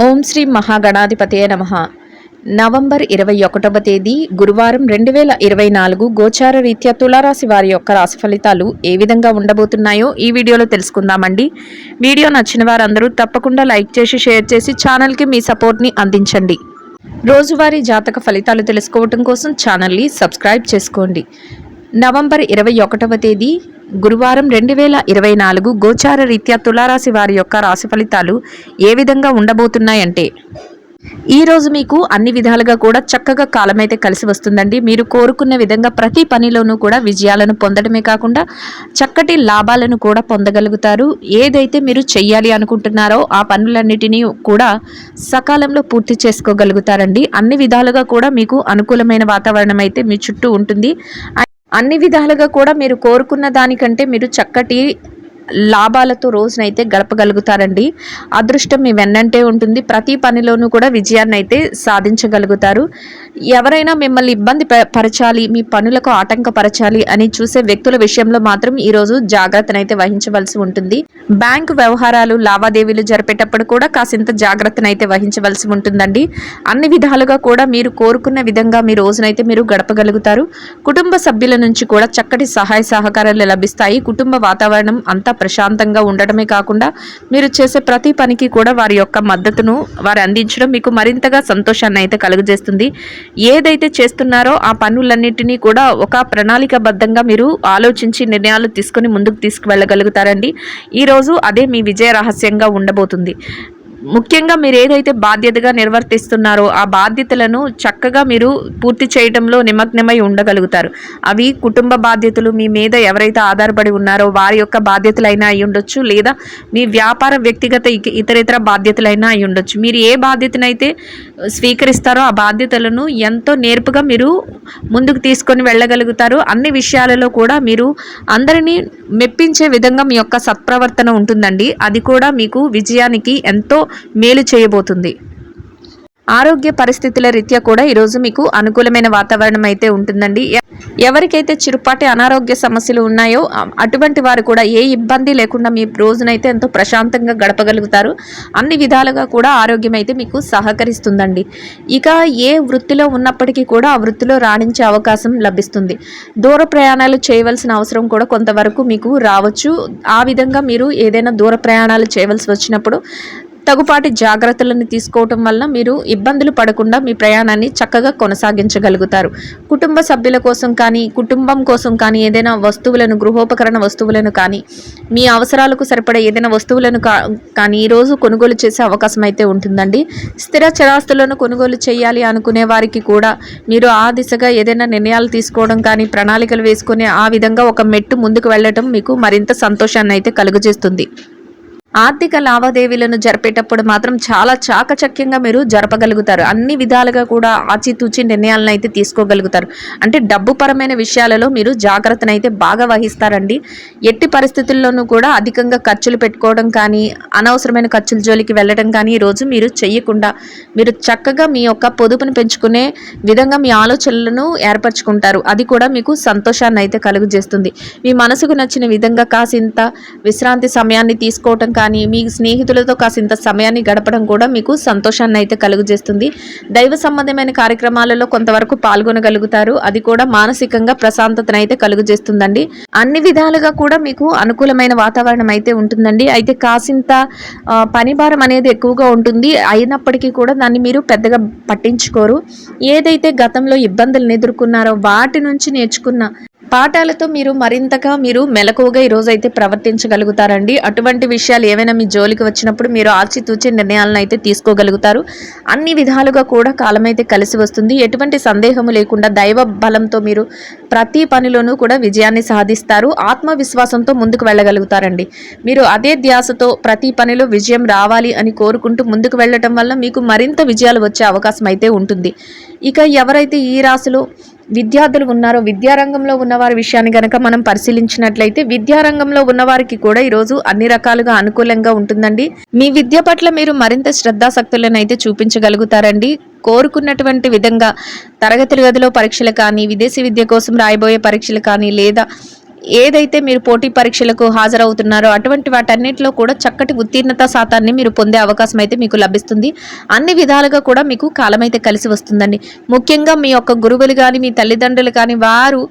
ఓం శ్రీ మహాగణాధిపతయ నమః. నవంబర్ 21వ తేదీ గురువారం 2024 గోచార రీత్యా తులారాశి వారి యొక్క రాశి ఫలితాలు ఏ విధంగా ఉండబోతున్నాయో ఈ వీడియోలో తెలుసుకుందామండి. వీడియో నచ్చిన వారందరూ తప్పకుండా లైక్ చేసి షేర్ చేసి ఛానల్కి మీ సపోర్ట్ని అందించండి. రోజువారీ జాతక ఫలితాలు తెలుసుకోవటం కోసం ఛానల్ని సబ్స్క్రైబ్ చేసుకోండి. నవంబర్ 21వ తేదీ గురువారం 2024 గోచార రీత్యా తులారాశి వారి యొక్క రాశి ఫలితాలు ఏ విధంగా ఉండబోతున్నాయంటే, ఈ రోజు మీకు అన్ని విధాలుగా కూడా చక్కగా కాలం అయితే కలిసి వస్తుందండి. మీరు కోరుకున్న విధంగా ప్రతి పనిలోనూ కూడా విజయాలను పొందడమే కాకుండా చక్కటి లాభాలను కూడా పొందగలుగుతారు. ఏదైతే మీరు చెయ్యాలి అనుకుంటున్నారో ఆ పనులన్నిటినీ కూడా సకాలంలో పూర్తి చేసుకోగలుగుతారండి. అన్ని విధాలుగా కూడా మీకు అనుకూలమైన వాతావరణం అయితే మీ చుట్టూ ఉంటుంది. అన్ని విధాలుగా కూడా మీరు కోరుకున్న దానికంటే మీరు చక్కటి లాభాలతో రోజునైతే గడపగలుగుతారండి. అదృష్టం మీ వెన్నంటే ఉంటుంది. ప్రతి పనిలోనూ కూడా విజయాన్ని అయితే సాధించగలుగుతారు. ఎవరైనా మిమ్మల్ని ఇబ్బంది పరచాలి, మీ పనులకు ఆటంకపరచాలి అని చూసే వ్యక్తుల విషయంలో మాత్రం ఈరోజు జాగ్రత్తనైతే వహించవలసి ఉంటుంది. బ్యాంకు వ్యవహారాలు లావాదేవీలు జరిపేటప్పుడు కూడా కాసింత జాగ్రత్తనైతే వహించవలసి ఉంటుందండి. అన్ని విధాలుగా కూడా మీరు కోరుకున్న విధంగా మీ రోజునైతే మీరు గడపగలుగుతారు. కుటుంబ సభ్యుల నుంచి కూడా చక్కటి సహాయ సహకారాలు లభిస్తాయి. కుటుంబ వాతావరణం అంతా ప్రశాంతంగా ఉండటమే కాకుండా మీరు చేసే ప్రతి పనికి కూడా వారి యొక్క మద్దతును వారు అందించడం మీకు మరింతగా సంతోషాన్ని అయితే కలుగజేస్తుంది. ఏదైతే చేస్తున్నారో ఆ పనులన్నిటినీ కూడా ఒక ప్రణాళికాబద్ధంగా మీరు ఆలోచించి నిర్ణయాలు తీసుకొని ముందుకు తీసుకువెళ్ళగలుగుతారండి. ఈరోజు అదే మీ విజయ రహస్యంగా ఉండబోతుంది. ముఖ్యంగా మీరు ఏదైతే బాధ్యతగా నిర్వర్తిస్తున్నారో ఆ బాధ్యతలను చక్కగా మీరు పూర్తి చేయడంలో నిమగ్నమై ఉండగలుగుతారు. అవి కుటుంబ బాధ్యతలు, మీ మీద ఎవరైతే ఆధారపడి ఉన్నారో వారి యొక్క బాధ్యతలైనా అయి ఉండొచ్చు, లేదా మీ వ్యాపార వ్యక్తిగత ఇతరితర బాధ్యతలైనా అయి ఉండొచ్చు. మీరు ఏ బాధ్యతనైతే స్వీకరిస్తారో ఆ బాధ్యతలను ఎంతో నేర్పుగా మీరు ముందుకు తీసుకొని వెళ్ళగలుగుతారు. అన్ని విషయాలలో కూడా మీరు అందరినీ మెప్పించే విధంగా మీ యొక్క సత్ప్రవర్తన ఉంటుందండి. అది కూడా మీకు విజయానికి ఎంతో మేలు చేయబోతుంది. ఆరోగ్య పరిస్థితుల రీత్యా కూడా ఈరోజు మీకు అనుకూలమైన వాతావరణం అయితే ఉంటుందండి. ఎవరికైతే చిరుపాటి అనారోగ్య సమస్యలు ఉన్నాయో అటువంటి వారు కూడా ఏ ఇబ్బంది లేకుండా మీ రోజునైతే ఎంతో ప్రశాంతంగా గడపగలుగుతారు. అన్ని విధాలుగా కూడా ఆరోగ్యం అయితే మీకు సహకరిస్తుందండి. ఇక ఏ వృత్తిలో ఉన్నప్పటికీ కూడా ఆ వృత్తిలో రాణించే అవకాశం లభిస్తుంది. దూర ప్రయాణాలు చేయవలసిన అవసరం కూడా కొంతవరకు మీకు రావచ్చు. ఆ విధంగా మీరు ఏదైనా దూర ప్రయాణాలు చేయవలసి వచ్చినప్పుడు తగుపాటి జాగ్రత్తలను తీసుకోవటం వల్ల మీరు ఇబ్బందులు పడకుండా మీ ప్రయాణాన్ని చక్కగా కొనసాగించగలుగుతారు. కుటుంబ సభ్యుల కోసం కానీ కుటుంబం కోసం కానీ ఏదైనా వస్తువులను, గృహోపకరణ వస్తువులను కానీ, మీ అవసరాలకు సరిపడే ఏదైనా వస్తువులను కానీ ఈరోజు కొనుగోలు చేసే అవకాశం అయితే ఉంటుందండి. స్థిర చరాస్తులను కొనుగోలు చేయాలి అనుకునే వారికి కూడా మీరు ఆ దిశగా ఏదైనా నిర్ణయాలు తీసుకోవడం కానీ, ప్రణాళికలు వేసుకుని ఆ విధంగా ఒక మెట్టు ముందుకు వెళ్ళటం మీకు మరింత సంతోషాన్ని అయితే కలుగజేస్తుంది. ఆర్థిక లావాదేవీలను జరిపేటప్పుడు మాత్రం చాలా చాకచక్యంగా మీరు జరపగలుగుతారు. అన్ని విధాలుగా కూడా ఆచితూచి నిర్ణయాలను అయితే తీసుకోగలుగుతారు. అంటే డబ్బు పరమైన విషయాలలో మీరు జాగ్రత్తను అయితే బాగా వహిస్తారండి. ఎట్టి పరిస్థితుల్లోనూ కూడా అధికంగా ఖర్చులు పెట్టుకోవడం కానీ, అనవసరమైన ఖర్చుల జోలికి వెళ్ళడం కానీ ఈరోజు మీరు చెయ్యకుండా మీరు చక్కగా మీ యొక్క పొదుపును పెంచుకునే విధంగా మీ ఆలోచనలను ఏర్పరచుకుంటారు. అది కూడా మీకు సంతోషాన్ని అయితే కలుగజేస్తుంది. మీ మనసుకు నచ్చిన విధంగా కాసింత విశ్రాంతి సమయాన్ని తీసుకోవటం కానీ, మీ స్నేహితులతో కాసింత సమయాన్ని గడపడం కూడా మీకు సంతోషాన్ని అయితే కలుగజేస్తుంది. దైవ సంబంధమైన కార్యక్రమాలలో కొంతవరకు పాల్గొనగలుగుతారు. అది కూడా మానసికంగా ప్రశాంతతను అయితే కలుగజేస్తుందండి. అన్ని విధాలుగా కూడా మీకు అనుకూలమైన వాతావరణం అయితే ఉంటుందండి. అయితే కాసింత పని భారం అనేది ఎక్కువగా ఉంటుంది. అయినప్పటికీ కూడా దాన్ని మీరు పెద్దగా పట్టించుకోరు. ఏదైతే గతంలో ఇబ్బందులను ఎదుర్కొన్నారో వాటి నుంచి నేర్చుకున్న పాఠాలతో మీరు మరింతగా మీరు మెలకువగా ఈరోజు అయితే ప్రవర్తించగలుగుతారండి. అటువంటి విషయాలు ఏవైనా మీ జోలికి వచ్చినప్పుడు మీరు ఆచితూచి నిర్ణయాలను అయితే తీసుకోగలుగుతారు. అన్ని విధాలుగా కూడా కాలం అయితే కలిసి వస్తుంది. ఎటువంటి సందేహము లేకుండా దైవ బలంతో మీరు ప్రతి పనిలోనూ కూడా విజయాన్ని సాధిస్తారు. ఆత్మవిశ్వాసంతో ముందుకు వెళ్ళగలుగుతారండి. మీరు అదే ధ్యాసతో ప్రతి పనిలో విజయం రావాలి అని కోరుకుంటూ ముందుకు వెళ్ళటం వల్ల మీకు మరింత విజయాలు వచ్చే అవకాశం అయితే ఉంటుంది. ఇక ఎవరైతే ఈ రాశిలో విద్యార్థులు ఉన్నారో, విద్యారంగంలో ఉన్నవారి విషయాన్ని కనుక మనం పరిశీలించినట్లయితే విద్యారంగంలో ఉన్నవారికి కూడా ఈరోజు అన్ని రకాలుగా అనుకూలంగా ఉంటుందండి. మీ విద్య పట్ల మీరు మరింత శ్రద్ధాశక్తులను అయితే చూపించగలుగుతారండి. కోరుకున్నటువంటి విధంగా తరగతి గదిలో పరీక్షలు కానీ, విదేశీ విద్య కోసం రాయబోయే పరీక్షలు కానీ, లేదా ఏదైతే మీరు పోటీ పరీక్షలకు హాజరవుతున్నారో అటువంటి వాటన్నిటిలో కూడా చక్కటి ఉత్తీర్ణత శాతాన్ని మీరు పొందే అవకాశం అయితే మీకు లభిస్తుంది. అన్ని విధాలుగా కూడా మీకు కాలం అయితే కలిసి వస్తుందండి. ముఖ్యంగా మీ యొక్క గురువులు కానీ మీ తల్లిదండ్రులు కానీ వారు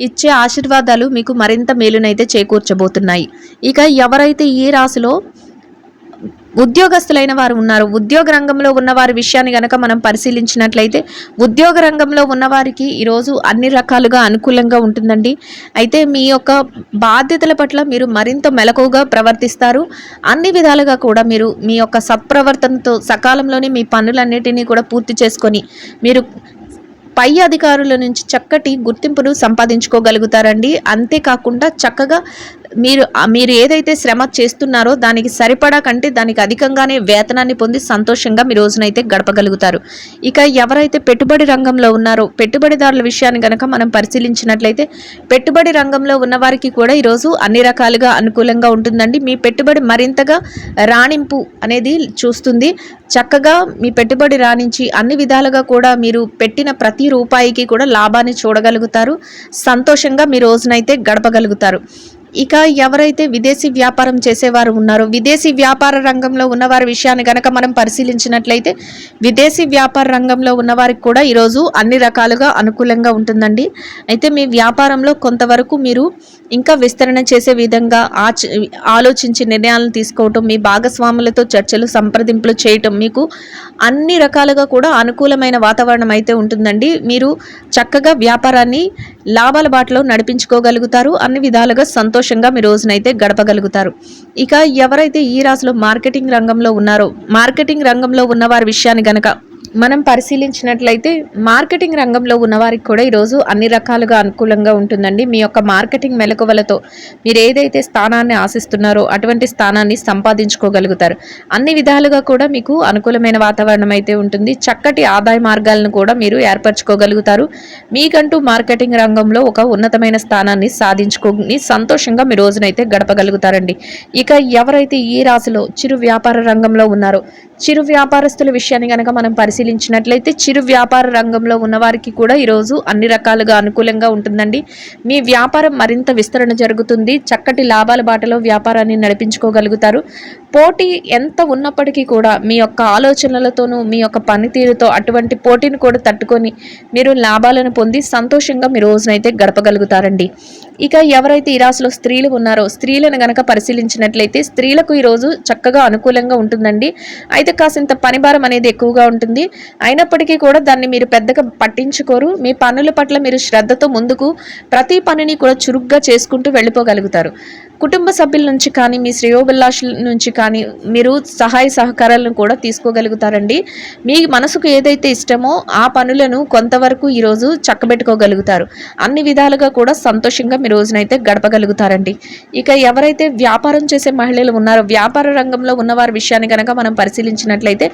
ఇచ్చే ఆశీర్వాదాలు మీకు మరింత మేలునైతే చేకూర్చబోతున్నాయి. ఇక ఎవరైతే ఈ రాశిలో ఉద్యోగస్తులైన వారు ఉన్నారు, ఉద్యోగ రంగంలో ఉన్న వారి విషయాన్ని గనక మనం పరిశీలించినట్లయితే ఉద్యోగ రంగంలో ఉన్నవారికి ఈరోజు అన్ని రకాలుగా అనుకూలంగా ఉంటుందండి. అయితే మీ యొక్క బాధ్యతల పట్ల మీరు మరింత మెలకువగా ప్రవర్తిస్తారు. అన్ని విధాలుగా కూడా మీరు మీ యొక్క సత్ప్రవర్తనతో సకాలంలోనే మీ పనులన్నిటినీ కూడా పూర్తి చేసుకొని మీరు పై అధికారుల నుంచి చక్కటి గుర్తింపును సంపాదించుకోగలుగుతారండి. అంతేకాకుండా చక్కగా మీరు ఏదైతే శ్రమ చేస్తున్నారో దానికి సరిపడా కంటే దానికి అధికంగానే వేతనాన్ని పొంది సంతోషంగా మీ రోజునైతే గడపగలుగుతారు. ఇక ఎవరైతే పెట్టుబడి రంగంలో ఉన్నారో పెట్టుబడిదారుల విషయాన్ని గనక మనం పరిశీలించినట్లయితే పెట్టుబడి రంగంలో ఉన్న వారికి కూడా ఈరోజు అన్ని రకాలుగా అనుకూలంగా ఉంటుందండి. మీ పెట్టుబడి మరింతగా రాణింపు అనేది చూస్తుంది. చక్కగా మీ పెట్టుబడి రాణించి అన్ని విధాలుగా కూడా మీరు పెట్టిన ప్రతి రూపాయికి కూడా లాభాన్ని చూడగలుగుతారు. సంతోషంగా మీ రోజునైతే గడపగలుగుతారు. ఇక ఎవరైతే విదేశీ వ్యాపారం చేసేవారు ఉన్నారో విదేశీ వ్యాపార రంగంలో ఉన్నవారి విషయాన్ని గనక మనం పరిశీలించినట్లయితే విదేశీ వ్యాపార రంగంలో ఉన్నవారికి కూడా ఈరోజు అన్ని రకాలుగా అనుకూలంగా ఉంటుందండి. అయితే మీ వ్యాపారంలో కొంతవరకు మీరు ఇంకా విస్తరణ చేసే విధంగా ఆలోచించి నిర్ణయాలను తీసుకోవటం, మీ భాగస్వాములతో చర్చలు సంప్రదింపులు చేయటం మీకు అన్ని రకాలుగా కూడా అనుకూలమైన వాతావరణం అయితే ఉంటుందండి. మీరు చక్కగా వ్యాపారాన్ని లాభాల బాటలో నడిపించుకోగలుగుతారు. అన్ని విధాలుగా సంతోషంగా మీ రోజునైతే గడపగలుగుతారు. ఇక ఎవరైతే ఈ రాశిలో మార్కెటింగ్ రంగంలో ఉన్నారో మార్కెటింగ్ రంగంలో ఉన్న వారి విషయాన్ని గనక మనం పరిశీలించినట్లయితే మార్కెటింగ్ రంగంలో ఉన్నవారికి కూడా ఈరోజు అన్ని రకాలుగా అనుకూలంగా ఉంటుందండి. మీ యొక్క మార్కెటింగ్ మెలకువలతో మీరు ఏదైతే స్థానాన్ని ఆశిస్తున్నారో అటువంటి స్థానాన్ని సంపాదించుకోగలుగుతారు. అన్ని విధాలుగా కూడా మీకు అనుకూలమైన వాతావరణం అయితే ఉంటుంది. చక్కటి ఆదాయ మార్గాలను కూడా మీరు ఏర్పరచుకోగలుగుతారు. మీకంటూ మార్కెటింగ్ రంగంలో ఒక ఉన్నతమైన స్థానాన్ని సాధించుకొని సంతోషంగా మీ రోజునైతే గడపగలుగుతారండి. ఇక ఎవరైతే ఈ రాశిలో చిరు వ్యాపార రంగంలో ఉన్నారో చిరు వ్యాపారస్తుల విషయాన్ని కనుక మనం పరిశీలించినట్లయితే చిరు వ్యాపార రంగంలో ఉన్నవారికి కూడా ఈరోజు అన్ని రకాలుగా అనుకూలంగా ఉంటుందండి. మీ వ్యాపారం మరింత విస్తరణ జరుగుతుంది. చక్కటి లాభాల బాటలో వ్యాపారాన్ని నడిపించుకోగలుగుతారు. పోటీ ఎంత ఉన్నప్పటికీ కూడా మీ యొక్క ఆలోచనలతోనూ మీ యొక్క పనితీరుతో అటువంటి పోటీని కూడా తట్టుకొని మీరు లాభాలను పొంది సంతోషంగా మీ రోజునైతే గడపగలుగుతారండి. ఇక ఎవరైతే ఈ రాశిలో స్త్రీలు ఉన్నారో స్త్రీలను గనక పరిశీలించినట్లయితే స్త్రీలకు ఈరోజు చక్కగా అనుకూలంగా ఉంటుందండి. అయితే కాసింత పనిభారం అనేది ఎక్కువగా ఉంటుంది. అయినప్పటికీ కూడా దాన్ని మీరు పెద్దగా పట్టించుకోరు. మీ పనుల పట్ల మీరు శ్రద్ధతో ముందుకు ప్రతి పనిని కూడా చురుగ్గా చేసుకుంటూ వెళ్ళిపోగలుగుతారు. కుటుంబ సభ్యుల నుంచి కానీ మీ శ్రేయోభిలాషుల నుంచి కానీ మీరు సహాయ సహకారాలను కూడా తీసుకోగలుగుతారండి. మీ మనసుకు ఏదైతే ఇష్టమో ఆ పనులను కొంతవరకు ఈరోజు చక్కబెట్టుకోగలుగుతారు. అన్ని విధాలుగా కూడా సంతోషంగా మీ రోజునైతే గడపగలుగుతారండి. ఇక ఎవరైతే వ్యాపారం చేసే మహిళలు ఉన్నారో వ్యాపార రంగంలో ఉన్నవారి విషయాన్ని కనుక మనం పరిశీలించినట్లయితే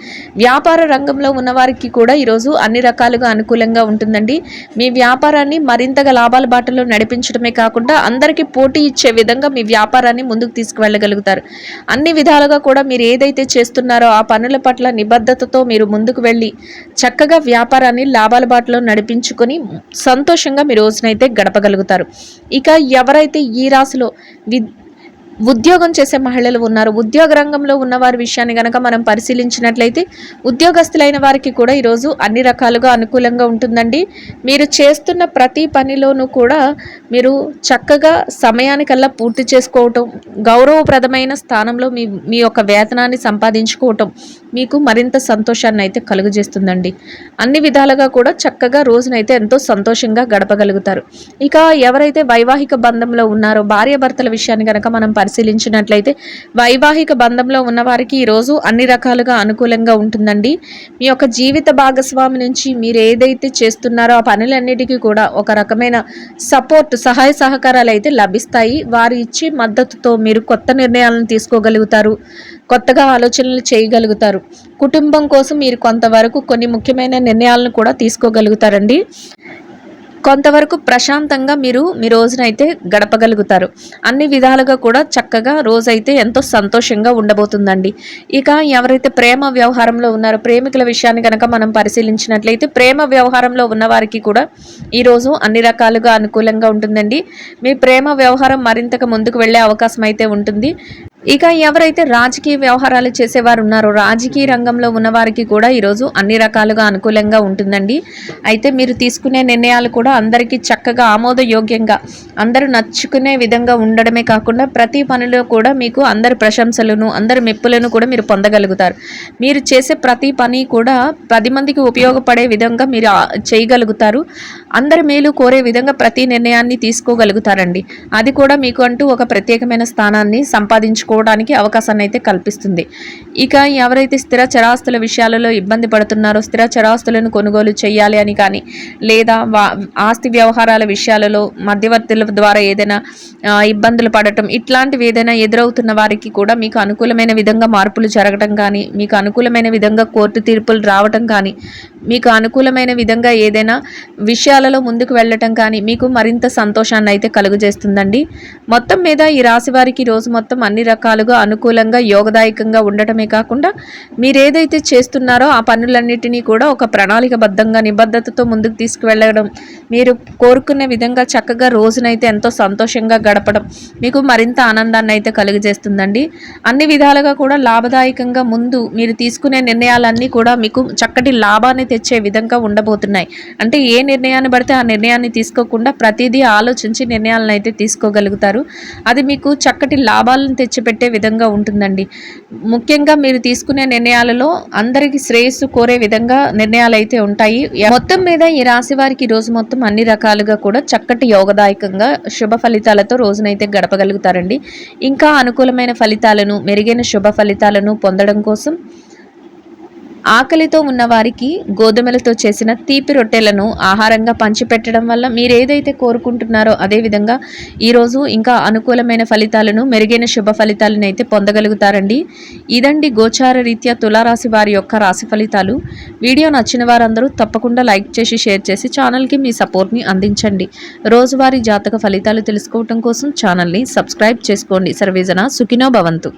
వ్యాపార రంగంలో ఉన్నవారికి కూడా ఈరోజు అన్ని రకాలుగా అనుకూలంగా ఉంటుందండి. మీ వ్యాపారాన్ని మరింతగా లాభాల బాటలో నడిపించడమే కాకుండా అందరికీ పోటీ ఇచ్చే విధంగా మీ వ్యాపారాన్ని ముందుకు తీసుకువెళ్ళగలుగుతారు. అన్ని విధాలుగా కూడా మీరు ఏదైతే చేస్తున్నారో ఆ పనుల పట్ల నిబద్ధతతో మీరు ముందుకు వెళ్ళి చక్కగా వ్యాపారాన్ని లాభాల బాటలో నడిపించుకొని సంతోషంగా మీ రోజునైతే గడపగలుగుతారు. ఇక ఎవరైతే ఈ రాశిలో ఉద్యోగం చేసే మహిళలు ఉన్నారు ఉద్యోగ రంగంలో ఉన్నవారి విషయాన్ని గనక మనం పరిశీలించినట్లయితే ఉద్యోగస్తులైన వారికి కూడా ఈరోజు అన్ని రకాలుగా అనుకూలంగా ఉంటుందండి. మీరు చేస్తున్న ప్రతి పనిలోనూ కూడా మీరు చక్కగా సమయానికల్లా పూర్తి చేసుకోవటం గౌరవప్రదమైన స్థానంలో మీ యొక్క వేతనాన్ని సంపాదించుకోవటం మీకు మరింత సంతోషాన్ని అయితే కలుగజేస్తుందండి. అన్ని విధాలుగా కూడా చక్కగా రోజునైతే ఎంతో సంతోషంగా గడపగలుగుతారు. ఇక ఎవరైతే వైవాహిక బంధంలో ఉన్నారో భార్యాభర్తల విషయాన్ని కనుక మనం పరిశీలించినట్లయితే వైవాహిక బంధంలో ఉన్నవారికి ఈరోజు అన్ని రకాలుగా అనుకూలంగా ఉంటుందండి. మీ యొక్క జీవిత భాగస్వామి నుంచి మీరు ఏదైతే చేస్తున్నారో ఆ పనులన్నిటికీ కూడా ఒక రకమైన సపోర్ట్ సహాయ సహకారాలు అయితే లభిస్తాయి. వారు ఇచ్చే మద్దతుతో మీరు కొత్త నిర్ణయాలను తీసుకోగలుగుతారు. కొత్తగా ఆలోచనలు చేయగలుగుతారు. కుటుంబం కోసం మీరు కొంతవరకు కొన్ని ముఖ్యమైన నిర్ణయాలను కూడా తీసుకోగలుగుతారండి. కొంతవరకు ప్రశాంతంగా మీరు మీ రోజునైతే గడపగలుగుతారు. అన్ని విధాలుగా కూడా చక్కగా రోజైతే ఎంతో సంతోషంగా ఉండబోతుందండి. ఇక ఎవరైతే ప్రేమ వ్యవహారంలో ఉన్నారో ప్రేమికుల విషయాన్ని గనక మనం పరిశీలించినట్లయితే ప్రేమ వ్యవహారంలో ఉన్నవారికి కూడా ఈరోజు అన్ని రకాలుగా అనుకూలంగా ఉంటుందండి. మీ ప్రేమ వ్యవహారం మరింతగా ముందుకు వెళ్ళే అవకాశం అయితే ఉంటుంది. ఇక ఎవరైతే రాజకీయ వ్యవహారాలు చేసేవారు ఉన్నారో రాజకీయ రంగంలో ఉన్నవారికి కూడా ఈరోజు అన్ని రకాలుగా అనుకూలంగా ఉంటుందండి. అయితే మీరు తీసుకునే నిర్ణయాలు కూడా అందరికీ చక్కగా ఆమోదయోగ్యంగా అందరూ నచ్చుకునే విధంగా ఉండడమే కాకుండా ప్రతి పనిలో కూడా మీకు అందరి ప్రశంసలను అందరి మెప్పులను కూడా మీరు పొందగలుగుతారు. మీరు చేసే ప్రతి పని కూడా 10 మందికి ఉపయోగపడే విధంగా మీరు చేయగలుగుతారు. అందరి మేలు కోరే విధంగా ప్రతి నిర్ణయాన్ని తీసుకోగలుగుతారండి. అది కూడా మీకు అంటూ ఒక ప్రత్యేకమైన స్థానాన్ని సంపాదించుకోవడానికి అవకాశాన్ని అయితే కల్పిస్తుంది. ఇక ఎవరైతే స్థిర చరాస్తుల విషయాలలో ఇబ్బంది పడుతున్నారో స్థిర చరాస్తులను కొనుగోలు చేయాలి అని కానీ లేదా ఆస్తి వ్యవహారాల విషయాలలో మధ్యవర్తుల ద్వారా ఏదైనా ఇబ్బందులు పడటం ఇట్లాంటివి ఏదైనా ఎదురవుతున్న వారికి కూడా మీకు అనుకూలమైన విధంగా మార్పులు జరగటం కానీ మీకు అనుకూలమైన విధంగా కోర్టు తీర్పులు రావటం కానీ మీకు అనుకూలమైన విధంగా ఏదైనా విషయాలలో ముందుకు వెళ్ళటం కానీ మీకు మరింత సంతోషాన్ని అయితే కలుగజేస్తుందండి. మొత్తం మీద ఈ రాశి వారికి రోజు మొత్తం అన్ని రకాలుగా అనుకూలంగా యోగదాయకంగా ఉండటమే కాకుండా మీరు ఏదైతే చేస్తున్నారో ఆ పనులన్నిటినీ కూడా ఒక ప్రణాళికబద్ధంగా నిబద్ధతతో ముందుకు తీసుకువెళ్ళడం మీరు కోరుకునే విధంగా చక్కగా రోజునైతే ఎంతో సంతోషంగా గడపడం మీకు మరింత ఆనందాన్ని అయితే కలుగజేస్తుందండి. అన్ని విధాలుగా కూడా లాభదాయకంగా ముందు మీరు తీసుకునే నిర్ణయాలన్నీ కూడా మీకు చక్కటి లాభాన్ని తెచ్చే విధంగా ఉండబోతున్నాయి. అంటే ఏ నిర్ణయాన్ని పడితే ఆ నిర్ణయాన్ని తీసుకోకుండా ప్రతిదీ ఆలోచించి నిర్ణయాలను అయితే తీసుకోగలుగుతారు. అది మీకు చక్కటి లాభాలను తెచ్చిపెట్టే విధంగా ఉంటుందండి. ముఖ్యంగా మీరు తీసుకునే నిర్ణయాలలో అందరికీ శ్రేయస్సు కోరే విధంగా నిర్ణయాలు అయితే ఉంటాయి. మొత్తం మీద ఈ రాశి వారికి రోజు మొత్తం అన్ని రకాలుగా కూడా చక్కటి యోగదాయకంగా శుభ ఫలితాలతో రోజునైతే గడపగలుగుతారండి. ఇంకా అనుకూలమైన ఫలితాలను మెరుగైన శుభ ఫలితాలను పొందడం కోసం ఆకలితో ఉన్నవారికి గోధుమలతో చేసిన తీపి రొట్టెలను ఆహారంగా పంచిపెట్టడం వల్ల మీరు ఏదైతే కోరుకుంటున్నారో అదేవిధంగా ఈరోజు ఇంకా అనుకూలమైన ఫలితాలను మెరుగైన శుభ ఫలితాలను అయితే పొందగలుగుతారండి. ఇదండి గోచార రీత్యా తులారాశి వారి యొక్క రాశి ఫలితాలు. వీడియో నచ్చిన వారందరూ తప్పకుండా లైక్ చేసి షేర్ చేసి ఛానల్కి మీ సపోర్ట్ని అందించండి. రోజువారీ జాతక ఫలితాలు తెలుసుకోవటం కోసం ఛానల్ని సబ్స్క్రైబ్ చేసుకోండి. సర్వేజన సుఖినో భవంతు.